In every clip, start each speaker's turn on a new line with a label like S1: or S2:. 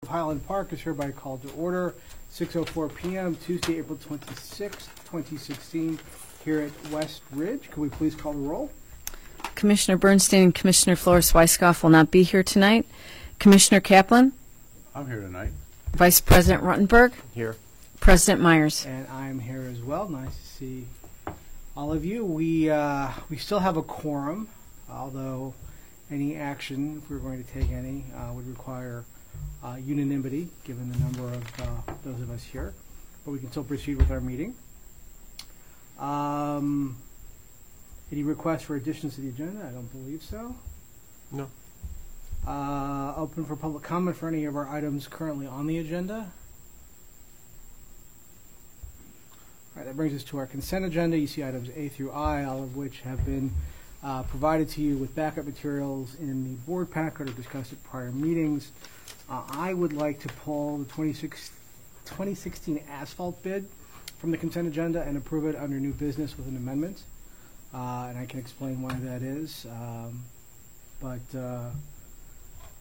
S1: Highland Park is hereby called to order. 6:04 p.m. Tuesday, April 26, 2016, here at West Ridge. Can we please call the roll?
S2: Commissioner Bernstein and Commissioner Flores-Weiskopf will not be here tonight. Commissioner Kaplan?
S3: I'm here tonight.
S2: Vice President Ruttenberg?
S3: Here.
S2: President Myers?
S1: And I'm here as well. Nice to see all of you. We still have a quorum, although any action, if we were going to take any, would require unanimity, given the number of those of us here. But we can still proceed with our meeting. Any requests for additions to the agenda? I don't believe so.
S3: No.
S1: Open for public comment for any of our items currently on the agenda. All right, that brings us to our consent agenda. You see items A through I, all of which have been provided to you with backup materials in the board packet or discussed at prior meetings. I would like to pull the 2016 asphalt bid from the consent agenda and approve it under new business with an amendment. And I can explain why that is.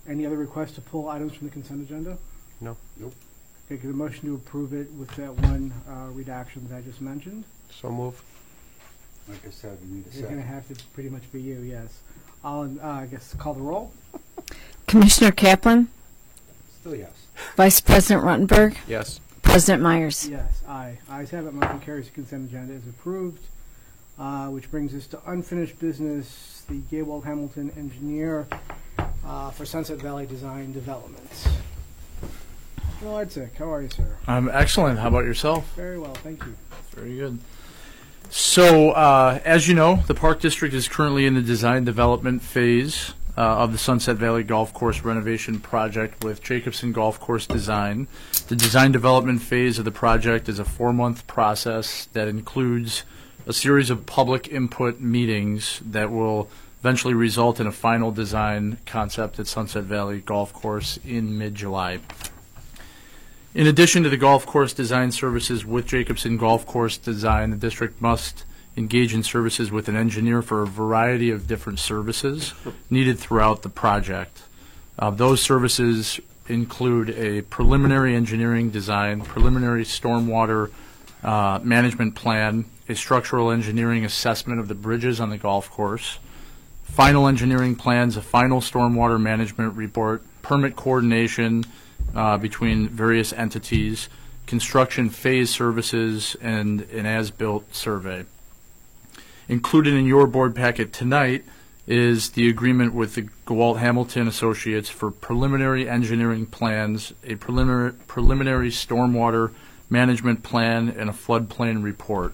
S1: Any other requests to pull items from the consent agenda?
S3: No. Nope.
S1: Okay, give a motion to approve it with that one redaction that I just mentioned.
S3: So move. Like I said, we need a
S1: It's going to
S3: second.
S1: have to pretty much be you, yes. I'll, I guess, call the roll.
S2: Commissioner Kaplan?
S3: Still yes.
S2: Vice President Ruttenberg?
S3: Yes.
S2: President Myers?
S1: Yes, aye. Ayes have it. Motion carries. The consent agenda is approved. Which brings us to unfinished business. The Gaywald Hamilton engineer for Sunset Valley Design Development. Mr. Larczyk, how are you, sir?
S4: I'm excellent. How about yourself?
S1: Very well, thank you.
S4: Very good. So, as you know, the Park District is currently in the design development phase of the Sunset Valley Golf Course renovation project with Jacobson Golf Course Design. The design development phase of the project is a 4-month process that includes a series of public input meetings that will eventually result in a final design concept at Sunset Valley Golf Course in mid-July. In addition to the golf course design services with Jacobson Golf Course Design, the district must engage in services with an engineer for a variety of different services needed throughout the project. Those services include a preliminary engineering design, preliminary stormwater management plan, a structural engineering assessment of the bridges on the golf course, final engineering plans, a final stormwater management report, permit coordination between various entities, construction phase services, and an as-built survey. Included in your board packet tonight is the agreement with the Gawalt Hamilton Associates for preliminary engineering plans, a preliminary stormwater management plan, and a floodplain report.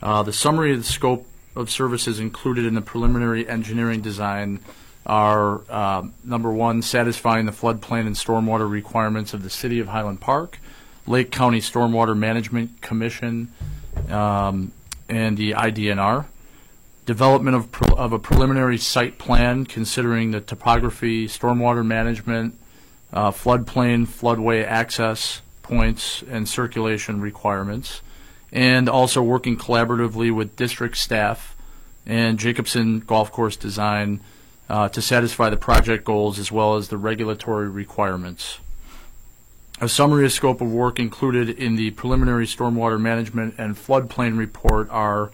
S4: The summary of the scope of services included in the preliminary engineering design are, number one, satisfying the floodplain and stormwater requirements of the City of Highland Park, Lake County Stormwater Management Commission, and the IDNR. Development of a preliminary site plan considering the topography, stormwater management, floodplain, floodway access points, and circulation requirements, and also working collaboratively with district staff and Jacobson Golf Course Design to satisfy the project goals as well as the regulatory requirements. A summary of scope of work included in the preliminary stormwater management and floodplain report are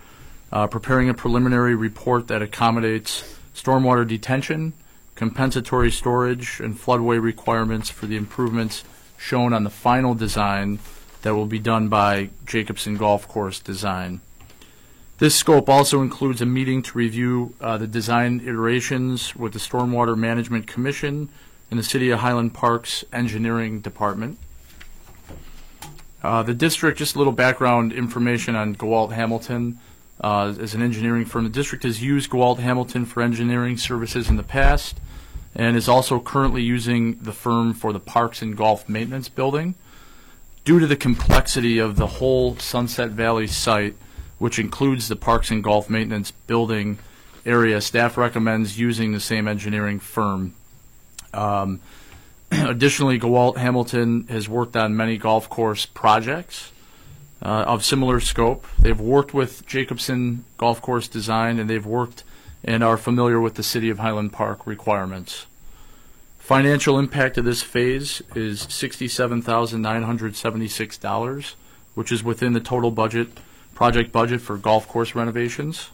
S4: preparing a preliminary report that accommodates stormwater detention, compensatory storage, and floodway requirements for the improvements shown on the final design that will be done by Jacobson Golf Course Design. This scope also includes a meeting to review the design iterations with the Stormwater Management Commission and the City of Highland Park's Engineering Department. The district, just a little background information on Gawalt Hamilton. As an engineering firm, the district has used Gawalt Hamilton for engineering services in the past and is also currently using the firm for the Parks and Golf Maintenance Building. Due to the complexity of the whole Sunset Valley site, which includes the Parks and Golf Maintenance Building area, staff recommends using the same engineering firm. Additionally, Gawalt Hamilton has worked on many golf course projects of similar scope. They've worked with Jacobson Golf Course Design, and they've worked and are familiar with the City of Highland Park requirements. Financial impact of this phase is $67,976, which is within the total project budget for golf course renovations.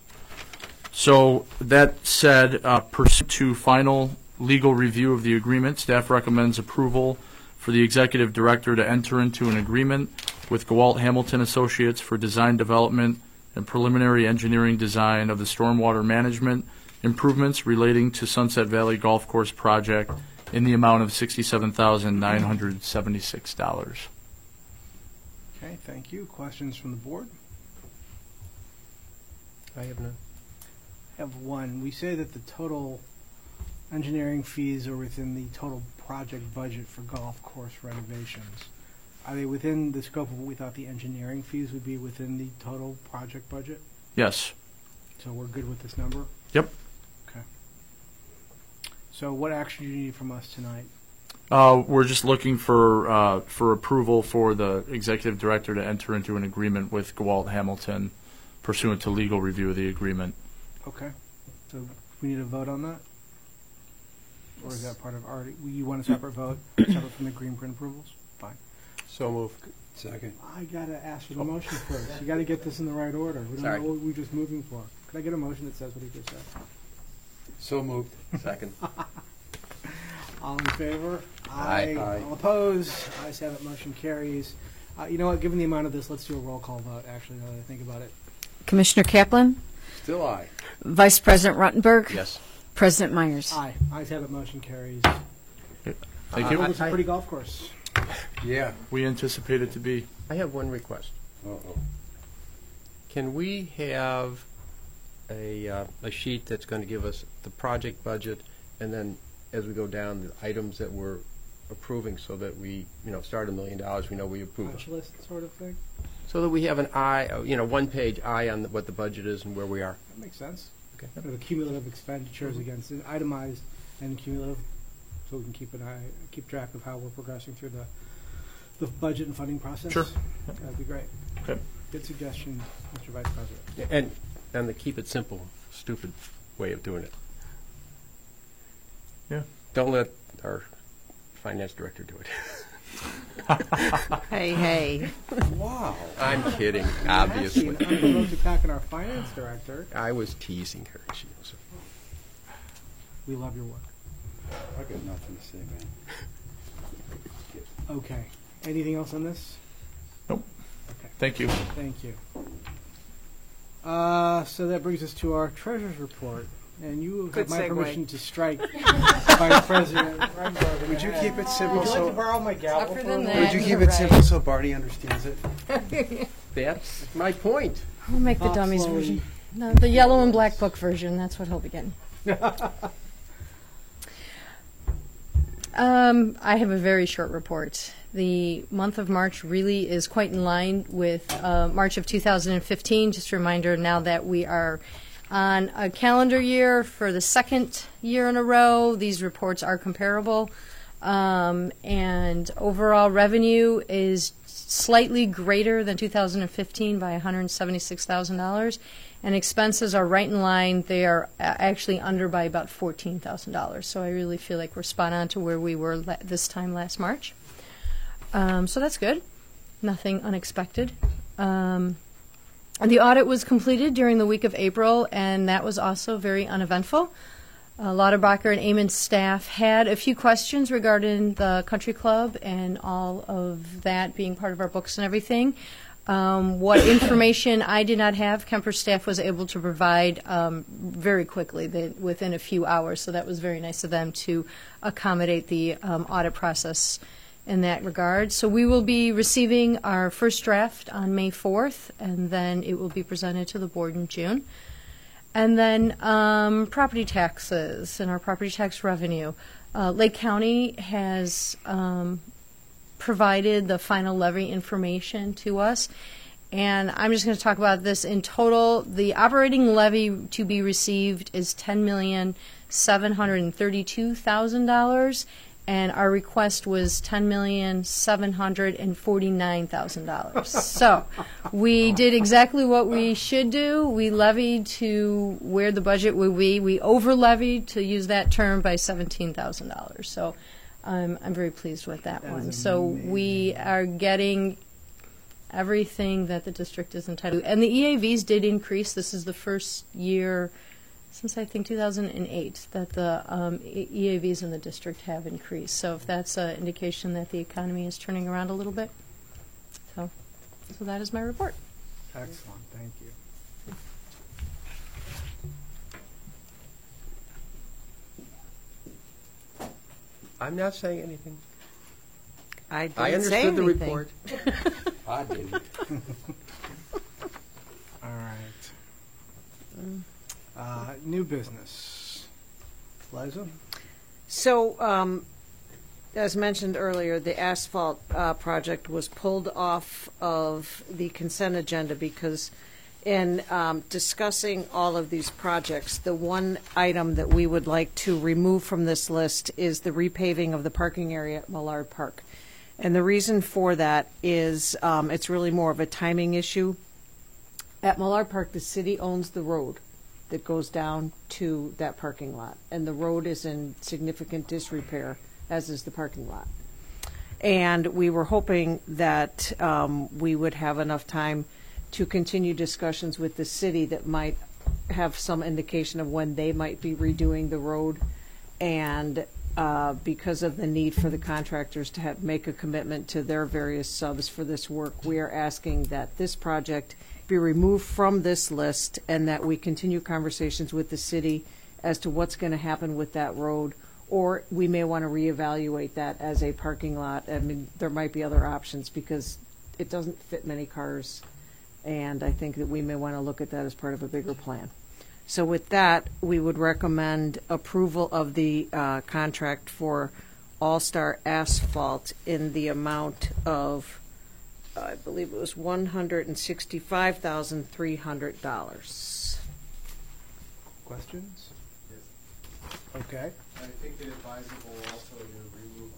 S4: So that said, pursuant to final legal review of the agreement, staff recommends approval for the executive director to enter into an agreement with Gawalt Hamilton Associates for design development and preliminary engineering design of the stormwater management improvements relating to Sunset Valley Golf Course project in the amount of $67,976.
S1: Okay, thank you. Questions from the board?
S3: I have none.
S1: I have one. We say that the total engineering fees are within the total project budget for golf course renovations. Are they within the scope of what we thought the engineering fees would be within the total project budget?
S4: Yes.
S1: So we're good with this number?
S4: Yep.
S1: Okay. So what action do you need from us tonight?
S4: We're just looking for approval for the executive director to enter into an agreement with Gawalt Hamilton pursuant to legal review of the agreement.
S1: Okay. So we need a vote on that? Or is that part of already, you want a separate vote, separate from the green print approvals? Fine.
S3: So moved. Second.
S1: I gotta ask for the motion first. You gotta get this in the right order. We don't
S3: Sorry.
S1: know what we're just moving for. Could I get a motion that says what he just said?
S3: So moved. Second.
S1: All in favor?
S3: Aye. Aye.
S1: All opposed? Ayes have it, motion carries. You know what, given the amount of this, let's do a roll call vote, actually, now that I think about it.
S2: Commissioner Kaplan,
S3: Still aye.
S2: Vice President Ruttenberg,
S3: Yes.
S2: President Myers.
S1: Aye. Ayes have it, motion carries.
S4: Thank you.
S1: It's a pretty golf course.
S3: Yeah.
S4: We anticipate it to be.
S5: I have one request.
S3: Uh-oh.
S5: Can we have a sheet that's going to give us the project budget, and then as we go down, the items that we're approving, so that we, start $1 million, we know we approve
S1: Punch
S5: it.
S1: list sort of thing?
S5: So that we have an one-page eye on what the budget is and where we are.
S1: That makes sense.
S5: Okay.
S1: The cumulative expenditures against it, itemized and cumulative, so we can keep track of how we're progressing through the budget and funding process.
S4: Sure.
S1: That'd be great.
S4: Okay.
S1: Good suggestion, Mr. Vice President.
S5: And the keep it simple, stupid way of doing it.
S4: Yeah.
S5: Don't let our finance director do it.
S2: Hey.
S3: Wow.
S5: I'm kidding,
S1: Actually,
S5: obviously.
S1: an unprovoked attack on our finance director.
S5: I was teasing her. She knows it.
S1: We love your work.
S3: I got nothing to say, man.
S1: Okay. Anything else on this?
S4: Nope.
S1: Okay.
S4: Thank you.
S1: Thank you. So that brings us to our treasurer's report. And you have
S6: Good
S1: my
S6: segue.
S1: permission to strike Vice President Reinberg.
S3: Would you keep it simple
S1: Would you like to
S3: so?
S1: borrow my gavel
S2: Tougher
S1: for a
S2: than
S1: minute?
S2: that.
S3: Would you keep it simple so Barney understands it?
S5: That's my point.
S6: We'll make the
S1: Talk
S6: dummies
S1: slowly.
S6: version. No, the yellow and black book version. That's what he'll be getting. I have a very short report. The month of March really is quite in line with March of 2015. Just a reminder now that we are on a calendar year for the second year in a row. These reports are comparable. And overall revenue is slightly greater than 2015 by $176,000. And expenses are right in line. They are actually under by about $14,000. So I really feel like we're spot on to where we were this time last March. So that's good. Nothing unexpected. The audit was completed during the week of April, and that was also very uneventful. Lauterbach and Amon's staff had a few questions regarding the country club and all of that being part of our books and everything. What information I did not have, Kemper staff was able to provide very quickly, within a few hours. So that was very nice of them to accommodate the audit process in that regard. So we will be receiving our first draft on May 4th, and then it will be presented to the board in June. And then property taxes and our property tax revenue. Lake County has provided the final levy information to us. And I'm just going to talk about this in total. The operating levy to be received is $10,732,000. and our request was $10,749,000. So we did exactly what we should do. We levied to where the budget would be. We over levied, to use that term, by $17,000. So I'm very pleased with that
S1: That
S6: one.
S1: is
S6: So we are getting everything that the district is entitled to. And the EAVs did increase. This is the first year since, I think, 2008 that the EAVs in the district have increased. So if that's an indication that the economy is turning around a little bit. So that is my report.
S1: Excellent, thank you.
S5: I'm not saying anything.
S7: I didn't
S5: I
S7: say
S5: understood the
S7: anything.
S5: report.
S3: I didn't.
S1: All right. New business. Liza?
S7: So, as mentioned earlier, the asphalt project was pulled off of the consent agenda because in discussing all of these projects, the one item that we would like to remove from this list is the repaving of the parking area at Millard Park. And the reason for that is it's really more of a timing issue. At Millard Park, the city owns the road that goes down to that parking lot, and the road is in significant disrepair, as is the parking lot. And we were hoping that we would have enough time to continue discussions with the city that might have some indication of when they might be redoing the road. And because of the need for the contractors to make a commitment to their various subs for this work, we are asking that this project be removed from this list and that we continue conversations with the city as to what's going to happen with that road, or we may want to reevaluate that as a parking lot. I mean, there might be other options because it doesn't fit many cars, and I think that we may want to look at that as part of a bigger plan. So with that, we would recommend approval of the contract for All-Star Asphalt in the amount of, I believe it was $165,300.
S1: Questions? Okay.
S8: I think it advisable also to remove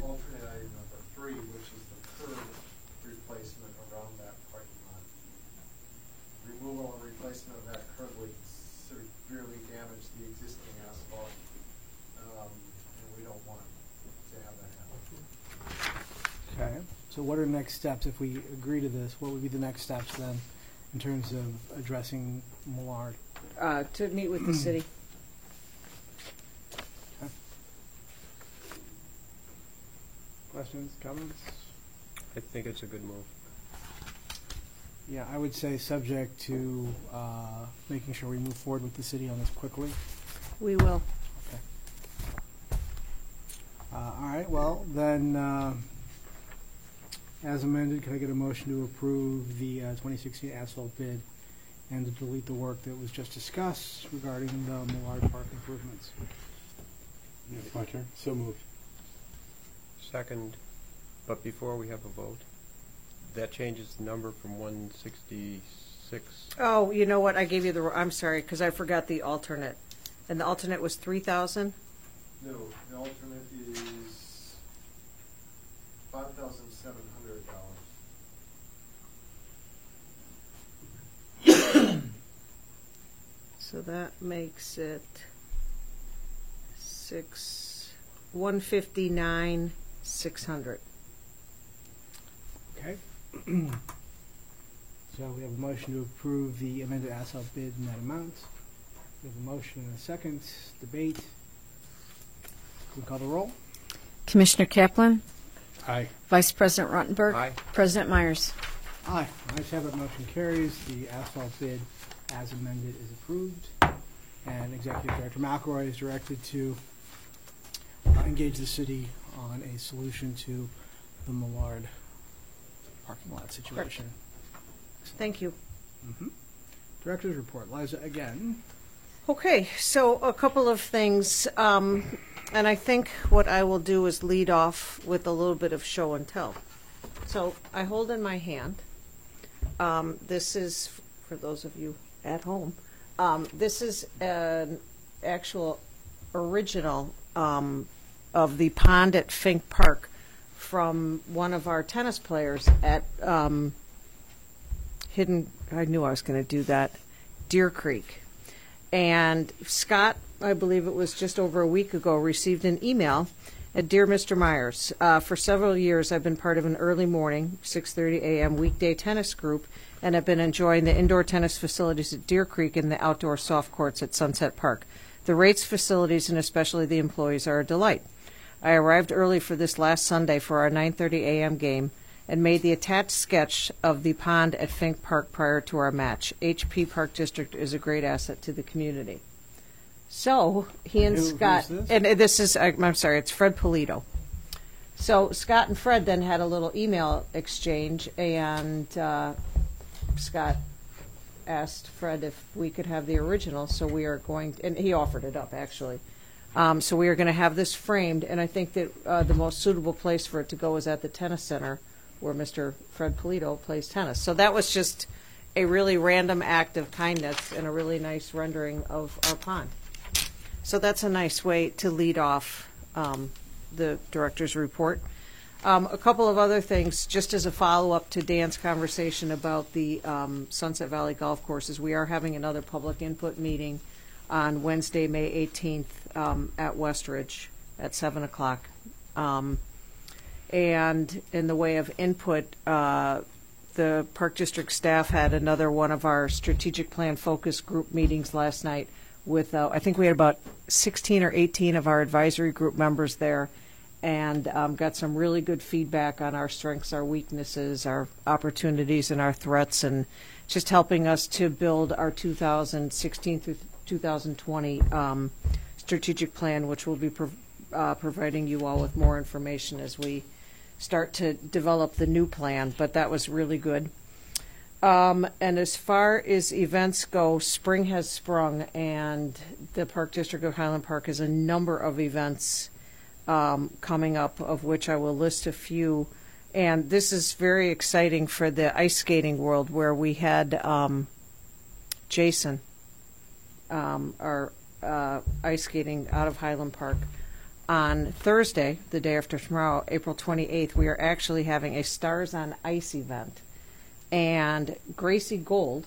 S8: alternate item number 3, which is the curb replacement around that parking lot. Removal and replacement of that curb would severely damage the existing asphalt, and we don't want to have that happen.
S1: Okay. So what are the next steps if we agree to this? What would be the next steps then in terms of addressing Millard?
S7: To meet with the city.
S1: Questions, comments?
S5: I think it's a good move.
S1: Yeah, I would say subject to making sure we move forward with the city on this quickly.
S7: We will.
S1: Okay. All right, well, then, as amended, can I get a motion to approve the 2016 asphalt bid and to delete the work that was just discussed regarding the Millard Park improvements?
S3: It's my turn. So moved.
S5: Second, but before we have a vote, that changes the number from 166.
S7: Oh, you know what? I gave you I'm sorry, because I forgot the alternate. And the alternate was 3,000?
S8: No, the alternate is $5,700.
S7: So that makes it 159,600.
S1: Okay. So we have a motion to approve the amended asphalt bid in that amount. We have a motion and a second. Debate. Can we call the roll?
S2: Commissioner Kaplan,
S3: Aye.
S2: Vice President Rottenberg,
S5: Aye.
S2: President Myers.
S1: Aye. Ayes have it, motion carries. The asphalt bid as amended is approved. And Executive Director McElroy is directed to engage the city on a solution to the Millard parking lot situation.
S7: Thank you.
S1: Director's report. Liza, again.
S7: Okay, so a couple of things. And I think what I will do is lead off with a little bit of show and tell. So I hold in my hand, this is, for those of you at home, this is an actual original of the pond at Fink Park from one of our tennis players at I knew I was going to do that, Deer Creek. And Scott, I believe it was just over a week ago, received an email at Dear Mr. Myers. For several years, I've been part of an early morning, 6:30 a.m. weekday tennis group, and have been enjoying the indoor tennis facilities at Deer Creek and the outdoor soft courts at Sunset Park. The rates, facilities, and especially the employees are a delight. I arrived early for this last Sunday for our 9:30 a.m. game and made the attached sketch of the pond at Fink Park prior to our match. HP Park District is a great asset to the community. So he and
S1: Who's
S7: Scott,
S1: this?
S7: and this is, I'm sorry, it's Fred Polito. So Scott and Fred then had a little email exchange, and Scott asked Fred if we could have the original, so we are going, and he offered it up actually. So we are going to have this framed, and I think that the most suitable place for it to go is at the tennis center where Mr. Fred Polito plays tennis. So that was just a really random act of kindness and a really nice rendering of our pond. So that's a nice way to lead off the director's report. A couple of other things, just as a follow-up to Dan's conversation about the Sunset Valley Golf Courses. We are having another public input meeting on Wednesday, May 18th at Westridge at 7 o'clock. And in the way of input, the Park District staff had another one of our strategic plan focus group meetings last night with, I think we had about 16 or 18 of our advisory group members there, and got some really good feedback on our strengths, our weaknesses, our opportunities, and our threats, and just helping us to build our 2016 through 2020 strategic plan, which will be providing you all with more information as we start to develop the new plan, but that was really good. And as far as events go, spring has sprung, and the Park District of Highland Park has a number of events coming up, of which I will list a few. And this is very exciting for the ice skating world, where we had Jason, our ice skating out of Highland Park. On Thursday, the day after tomorrow, April 28th, we are actually having a Stars on Ice event. And Gracie Gold,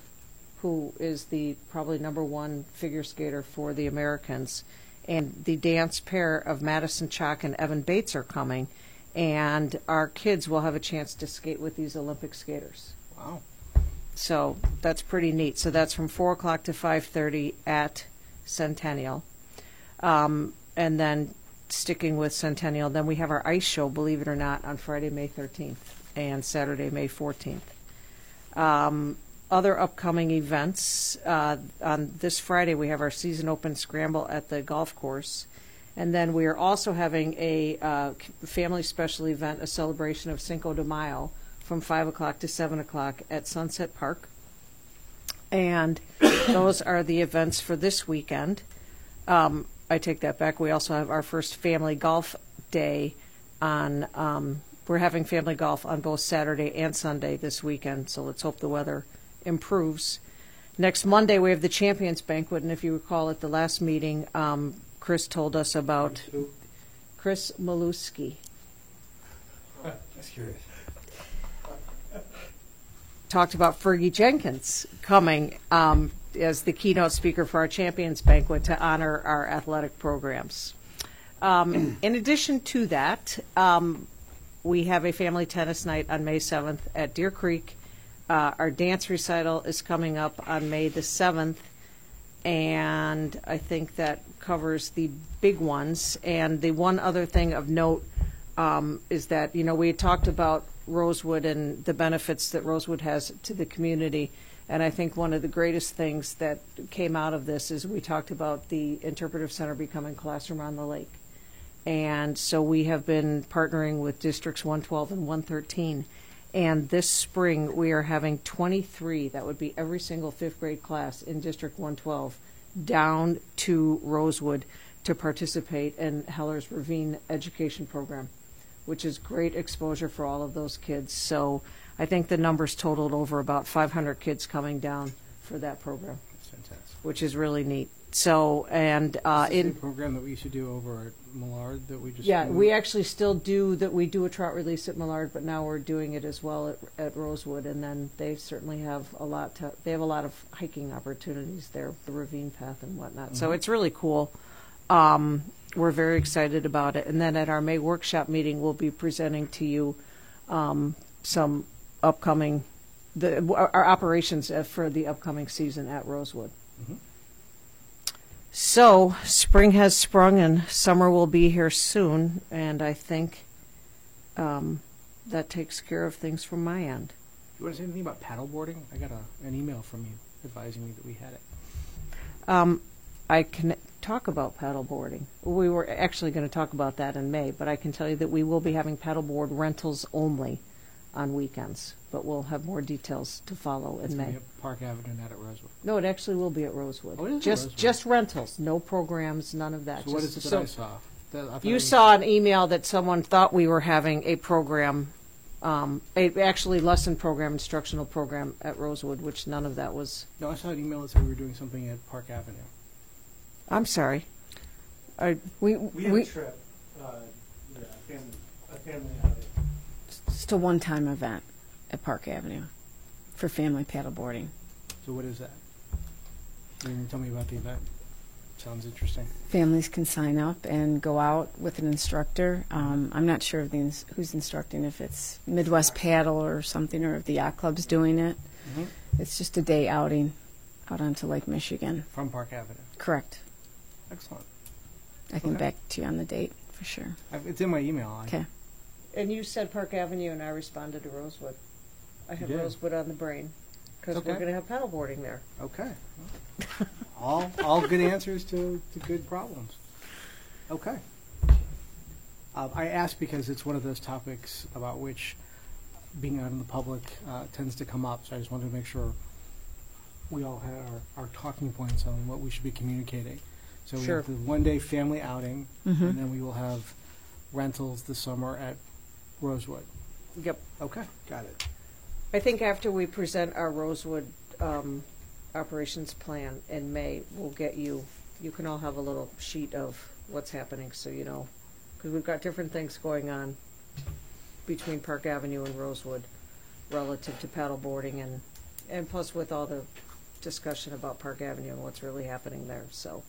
S7: who is the probably #1 figure skater for the Americans, and the dance pair of Madison Chalk and Evan Bates are coming, and our kids will have a chance to skate with these Olympic skaters.
S1: Wow.
S7: So that's pretty neat. So that's from 4 o'clock to 5:30 at Centennial. And then sticking with Centennial, then we have our ice show, believe it or not, on Friday, May 13th and Saturday, May 14th. Other upcoming events, on this Friday we have our season open scramble at the golf course, and then we are also having a family special event, a celebration of Cinco de Mayo, from 5 o'clock to 7 o'clock at Sunset Park. And those are the events for this weekend. I take that back. We also have our first family golf day on, we're having family golf on both Saturday and Sunday this weekend, so let's hope the weather improves. Next Monday, we have the Champions Banquet, and if you recall at the last meeting, Chris told us about Chris Maluski.
S3: Just curious.
S7: Talked about Fergie Jenkins coming as the keynote speaker for our Champions Banquet to honor our athletic programs. In addition to that, we have a family tennis night on May 7th at Deer Creek. Our dance recital is coming up on May the 7th, and I think that covers the big ones. And the one other thing of note is that, you know, we had talked about Rosewood and the benefits that Rosewood has to the community. And I think one of the greatest things that came out of this is we talked about the interpretive center becoming Classroom on the Lake. And so we have been partnering with Districts 112 and 113. And this spring we are having 23, that would be every single fifth grade class in District 112, down to Rosewood to participate in Heller's Ravine Education Program, which is great exposure for all of those kids. So I think the numbers totaled over about 500 kids coming down for that program.
S1: Fantastic.
S7: which is really neat. So, and
S1: Is this
S7: in
S1: a program that we used to do over at Millard that we just
S7: yeah,
S1: moved?
S7: we actually still do that. We do a trout release at Millard, but now we're doing it as well at Rosewood. And then they certainly have a lot to. They have a lot of hiking opportunities there, the ravine path and whatnot. So
S1: Mhm.
S7: it's really cool. We're very excited about it. And then at our May workshop meeting, we'll be presenting to you some upcoming our operations for the upcoming season at Rosewood.
S1: Mhm.
S7: So, spring has sprung and summer will be here soon, and I think that takes care of things from my end.
S1: You want to say anything about paddleboarding? I got an email from you advising me that we had it.
S7: I can talk about paddleboarding. We were actually going to talk about that in May, but I can tell you that we will be having paddleboard rentals only on weekends, but we'll have more details to follow
S1: It's
S7: in
S1: gonna
S7: May.
S1: be at Park Avenue, not at Rosewood.
S7: No, it actually will be at Rosewood.
S1: Oh, it is at
S7: just
S1: Rosewood.
S7: just rentals, no programs, none of that.
S1: So what is
S7: Just-
S1: it that I saw? I thought
S7: You
S1: it was-
S7: saw an email that someone thought we were having a program, actually lesson program, instructional program at Rosewood, which none of that was.
S1: No, I saw an email that said we were doing something at Park Avenue.
S7: I'm sorry.
S2: We
S3: trip, a family outing.
S2: just a one-time event at Park Avenue for family paddleboarding.
S1: So what is that? Can you tell me about the event? Sounds interesting.
S2: Families can sign up and go out with an instructor. I'm not sure of who's instructing, if it's Midwest Paddle or something, or if the yacht club's doing it.
S1: Mhm.
S2: It's just a day outing out onto Lake Michigan.
S1: From Park Avenue.
S2: Correct.
S1: Excellent.
S2: I can
S1: Okay.
S2: back to you on the date for sure.
S1: It's in my email.
S2: Okay.
S7: And you said Park Avenue, and I responded to Rosewood. I have
S1: did.
S7: Rosewood on the brain because
S1: Okay.
S7: we're going to have paddleboarding there.
S1: Okay. all good answers to good problems. Okay. I asked because it's one of those topics about which being out in the public tends to come up, so I just wanted to make sure we all had our talking points on what we should be communicating. So we
S7: Sure.
S1: have the one-day family outing,
S2: Mhm.
S1: and then we will have rentals this summer at Rosewood.
S7: Yep.
S1: Okay, got it.
S7: I think after we present our Rosewood operations plan in May, we'll get you can all have a little sheet of what's happening, so you know, because we've got different things going on between Park Avenue and Rosewood relative to paddleboarding and plus with all the discussion about Park Avenue and what's really happening there, so.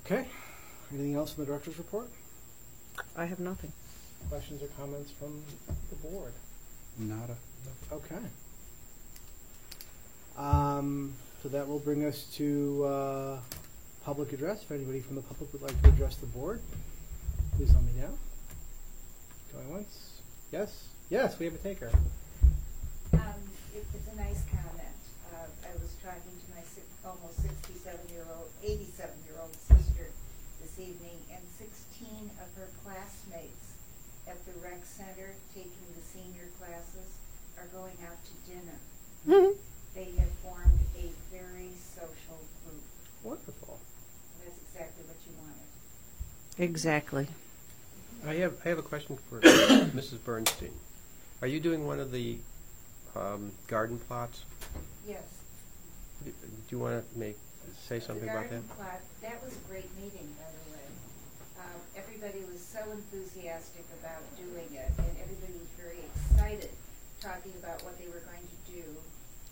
S1: Okay. Anything else in the director's report?
S7: I have nothing.
S1: Questions or comments from the board?
S3: Nada.
S1: Okay. So that will bring us to public address. If anybody from the public would like to address the board, please let me know. Going once? Yes? Yes, we have a taker.
S9: It's a nice comment. I was talking to my almost 87-year-old sister this evening, and 16 of her classmates at the rec center taking the senior classes are going out to dinner. They have formed a very social group.
S1: Wonderful.
S9: That's exactly what you wanted.
S7: Exactly.
S5: I have a question for Mrs. Bernstein. Are you doing one of the garden plots?
S9: Yes.
S5: Do you want to say something about that?
S9: The garden plot, that was a great meeting, by the way. Everybody was so enthusiastic about doing it, and everybody was very excited talking about what they were going to do.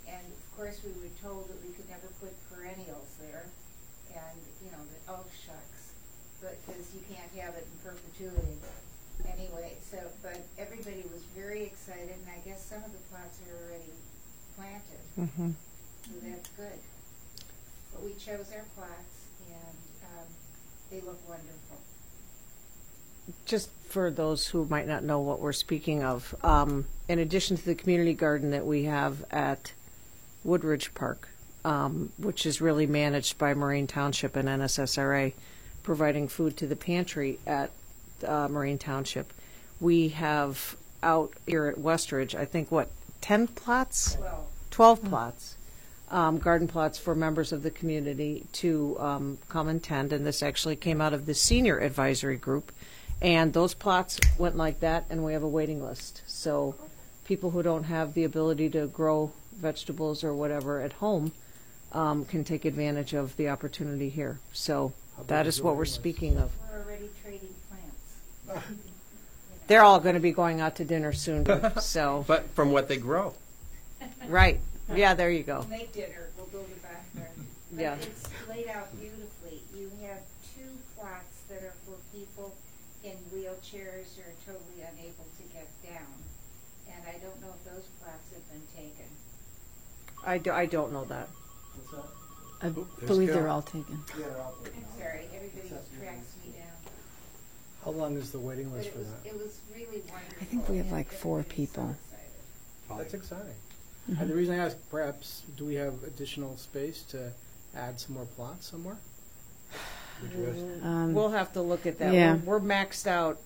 S9: And of course, we were told that we could never put perennials there, and oh shucks, because you can't have it in perpetuity. Anyway, but everybody was very excited, and I guess some of the plots are already planted.
S7: Mm-hmm.
S9: So that's good. But we chose our plots, and they look wonderful.
S7: Just for those who might not know what we're speaking of, in addition to the community garden that we have at Woodridge Park, which is really managed by Moraine Township and NSSRA, providing food to the pantry at Moraine Township, we have out here at Westridge, I think, 10 plots? 12 plots, garden plots for members of the community to come and tend, and this actually came out of the senior advisory group, and those plots went like that, and we have a waiting list. So people who don't have the ability to grow vegetables or whatever at home can take advantage of the opportunity here. So
S1: How big
S7: that
S1: is
S7: is
S1: the
S7: what we're
S1: waiting list?
S7: speaking of.
S9: We're already trading plants.
S7: They're all going to be going out to dinner soon, so,
S5: But from what they grow.
S7: right. Yeah, there you go.
S9: We'll make dinner, we'll build a backyard.
S7: Yeah.
S9: But it's laid out beautifully. You have 2 plots that are for people in wheelchairs who are totally unable to get down. And I don't know if those plots have been taken.
S7: I don't know that.
S3: What's that?
S2: I
S3: there's
S2: believe they're
S3: Carol.
S2: all taken.
S3: Yeah, they're all taken
S9: I'm
S3: out.
S9: sorry, everybody tracks me down.
S1: How long is the waiting
S9: But
S1: list
S9: it
S1: for
S9: was,
S1: that?
S9: it was really wonderful.
S2: I think we have
S9: and
S2: like 4
S9: everybody's so
S2: people.
S9: excited.
S1: That's exciting. And the reason I ask, perhaps, do we have additional space to add some more plots somewhere?
S3: Would you ask,
S7: We'll have to look at that.
S2: Yeah.
S7: We're maxed out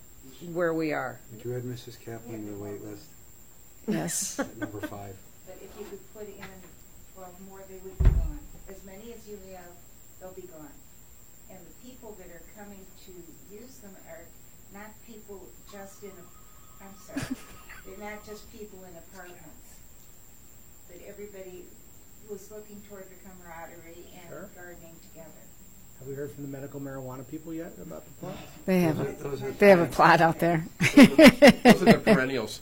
S7: where we are.
S3: would you add Mrs. Kaplan to the wait list
S2: Yes.
S3: at number 5?
S9: But if you could put in 12 more, they would be gone. As many as you have, they'll be gone. And the people that are coming to use them are not people just in, I'm sorry, they're not just people in apartments. But everybody was looking toward the camaraderie and
S1: Sure.
S9: gardening together.
S1: Have we heard from the medical marijuana people yet about the plots?
S2: They have
S3: Those are-
S2: they have a plot out there.
S5: Those are the perennials.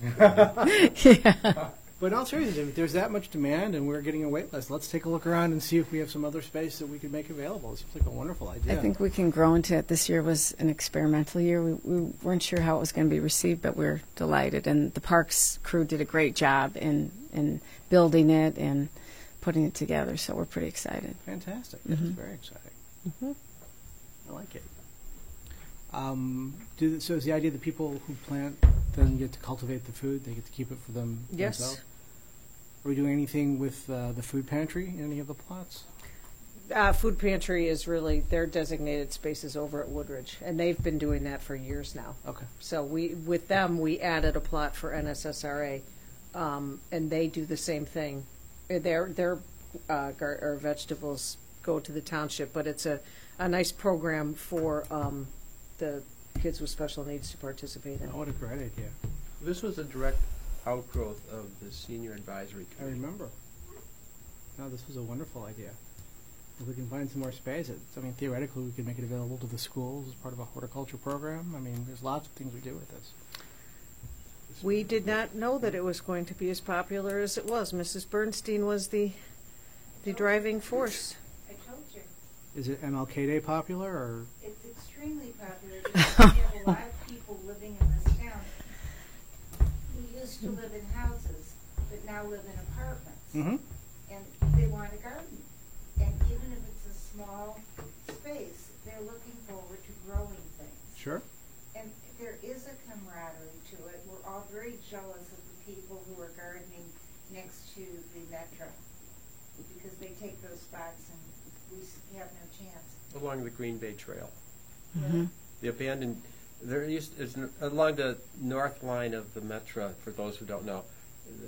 S1: But in all seriousness, if there's that much demand and we're getting a wait list, let's take a look around and see if we have some other space that we could make available. It seems like a wonderful idea.
S2: I think we can grow into it. This year was an experimental year. We weren't sure how it was going to be received, but we're delighted. And the parks crew did a great job in building it and putting it together. So we're pretty excited.
S1: Fantastic. That is very exciting. I like it. So is the idea that people who plant then get to cultivate the food? They get to keep it for them
S7: Yes.
S1: themselves? Are we doing anything with the food pantry in any of the plots?
S7: Food pantry is really their designated spaces over at Woodridge, and they've been doing that for years now.
S1: Okay.
S7: So with them, we added a plot for NSSRA, and they do the same thing. Their or vegetables go to the township, but it's a nice program for the kids with special needs to participate in.
S1: Oh, what a great idea.
S5: This was a direct outgrowth of the Senior Advisory
S1: I
S5: Committee.
S1: remember. No, this was a wonderful idea. If we can find some more space, theoretically, we could make it available to the schools as part of a horticulture program. I mean, there's lots of things we do with this.
S7: We did not know that it was going to be as popular as it was. Mrs. Bernstein was the driving force.
S9: I told you.
S1: Is it MLK Day popular, or
S9: It's extremely popular because we have a lot of people living in this town who used to live in houses, but now live in apartments. And they want a garden. And even if it's a small space, they're looking forward to growing things.
S1: Sure?
S9: And there is a camaraderie to it. We're all very jealous of the people who are gardening next to the metro because they take those spots and we have no chance.
S5: Along the Green Bay Trail.
S2: Mm-hmm.
S5: The abandoned, there is along the north line of the Metro, for those who don't know,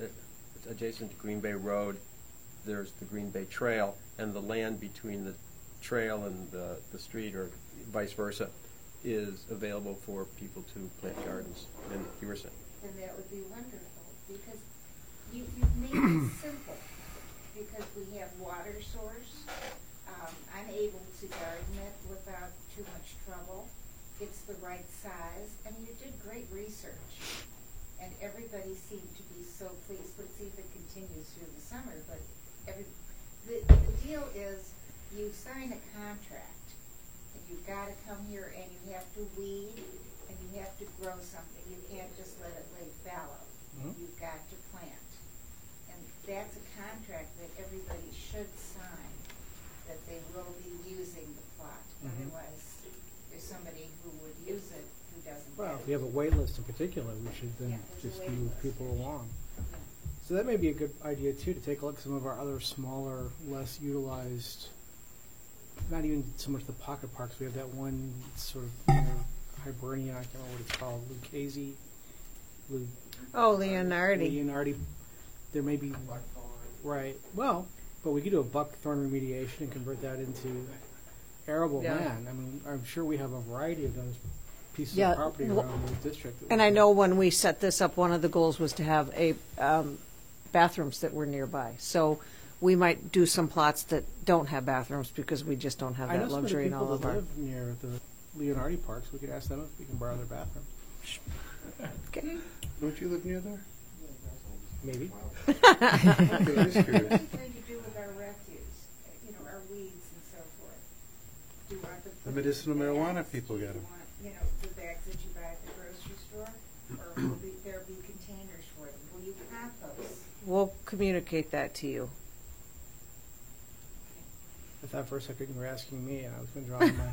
S5: it's adjacent to Green Bay Road, there's the Green Bay Trail, and the land between the trail and the street, or vice versa, is available for people to plant gardens. And you were saying?
S9: Then that would be wonderful because you've made it simple because we have water source. I'm able to garden it without too much trouble. It's the right size. I mean, you did great research, and everybody seemed to be so pleased. Let's see if it continues through the summer. But the deal is, you sign a contract, and you've got to come here, and you have to weed, and you have to grow something. You can't just let it lay fallow. You've got to plant, and that's a contract that everybody should sign, that they will be using the plot. Otherwise, there's somebody who would use it who doesn't
S1: Well,
S9: get
S1: if we have a wait list in particular, we should then
S9: Yeah, there's a
S1: just
S9: waiting
S1: move
S9: list.
S1: people along. So that may be a good idea, too, to take a look at some of our other smaller, less utilized, not even so much the pocket parks. We have that one sort of Hibernian, I can't remember what it's called, Lucchese,
S7: Oh, Leonardi.
S1: Leonardi. There may be, right, well, but we could do a buckthorn remediation and convert that into arable
S7: Yeah.
S1: land. I mean, I'm sure we have a variety of those pieces
S7: Yeah,
S1: of property
S7: well,
S1: around the district. that
S7: And
S1: we
S7: I
S1: can-
S7: know when we set this up, one of the goals was to have a bathrooms that were nearby. So we might do some plots that don't have bathrooms because we just don't have
S1: I know
S7: that
S1: some of the
S7: luxury in
S1: people
S7: all of
S1: that
S7: our.
S1: live near the Leonardi parks. We could ask them if we can borrow their bathroom.
S3: Don't you live near there?
S1: Maybe.
S3: Okay, just
S9: What
S3: curious.
S9: are you going to do with our refuse, our weeds and so forth? Do you want
S3: The medicinal
S9: bags?
S3: marijuana people
S9: Do
S3: get
S9: you
S3: 'em.
S9: want, the bags that you buy at the grocery store? Or will there be containers for them? Will you compost?
S7: We'll communicate that to you.
S1: I thought for a second you were asking me, and I was going to draw on my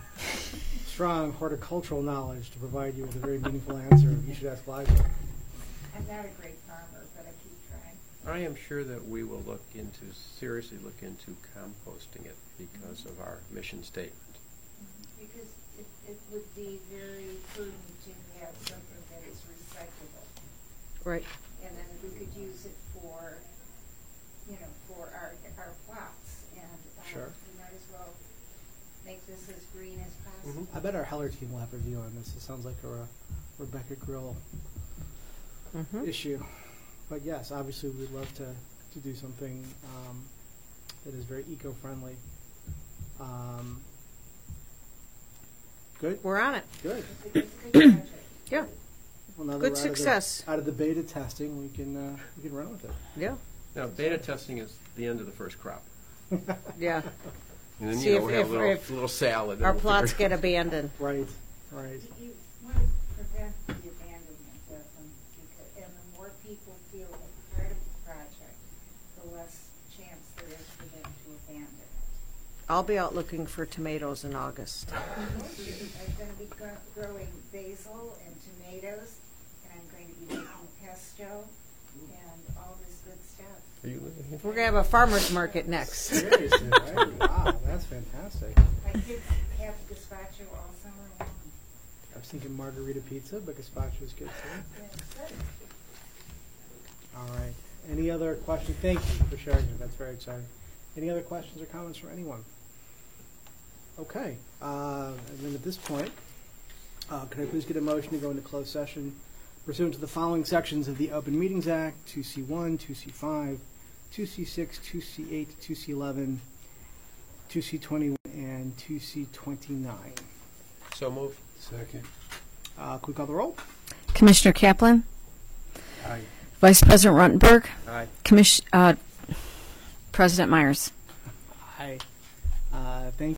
S1: strong horticultural knowledge to provide you with a very meaningful answer. You should ask Liza.
S9: I'm not a great farmer, but I keep trying.
S5: I am sure that we will seriously look into composting it because of our mission statement.
S9: Because it would be very prudent to have something that is recyclable.
S7: Right.
S9: And then we could use it for, for our plots. And
S1: Sure.
S9: we might as well make this as green as possible.
S1: I bet our Heller team will have a view on this. It sounds like a Rebecca Grill issue. But yes, obviously we'd love to do something that is very eco-friendly. Good?
S7: We're on it.
S1: Good.
S9: It's a good project.
S7: Yeah.
S1: Well, now that
S7: Good
S1: we're
S7: success.
S1: Out of the beta testing, we can run with it.
S7: Yeah.
S5: Now, beta testing is the end of the first crop.
S7: Yeah.
S5: And then,
S7: See,
S5: we'll have
S7: if
S5: a little salad. and
S7: Our
S5: we'll
S7: plots
S5: figure-
S7: get abandoned.
S1: Right. Right.
S9: You want to prevent the abandonment of them, and the more people feel a part of the project, the less chance there is for them to abandon it.
S7: I'll be out looking for tomatoes in August.
S9: I'm going to be growing basil and tomatoes, and I'm going to be making pesto and all this good stuff.
S5: Are you living here?
S7: We're going to have a farmer's market next.
S1: Seriously, right? Wow, that's fantastic.
S9: My kids have gazpacho all summer long.
S1: I was thinking margarita pizza, but gazpacho is good too.
S9: Yeah, it's good.
S1: All right. Any other questions? Thank you for sharing it. That's very exciting. Any other questions or comments from anyone? Okay. And then at this point, could I please get a motion to go into closed session pursuant to the following sections of the Open Meetings Act: 2C1, 2C5, 2C6, 2C8, 2C11, 2C21, and 2C29.
S5: So moved.
S3: Second.
S1: Could we call the roll?
S2: Commissioner Kaplan,
S3: Aye.
S2: Vice President Ruttenberg,
S5: Aye.
S2: President Myers.
S1: Aye.